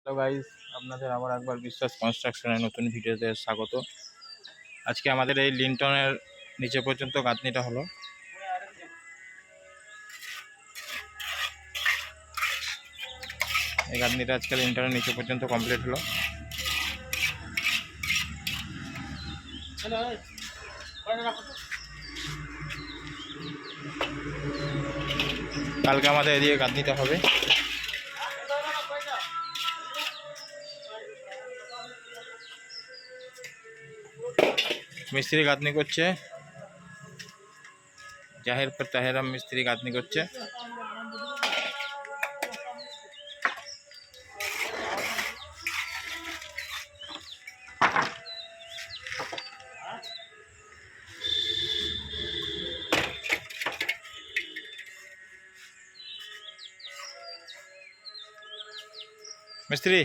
Hello guys, আপনাদের আবার একবার বিশ্বাস কনস্ট্রাকশনের নতুন ভিডিওতে স্বাগত। আজকে আমাদের এই লিন্টনের নিচে পর্যন্ত গাঁথনিটা হলো। এই গাঁথনিটা আজকে লিন্টনের নিচে পর্যন্ত কমপ্লিট হলো। কালকে আমাদের এদিকে গাঁথনিটা হবে। মিস্ত্রি গাঁথনি করছে, জাহের পর তাহেরাম মিস্ত্রি গাঁথনি করছে। মিস্ত্রি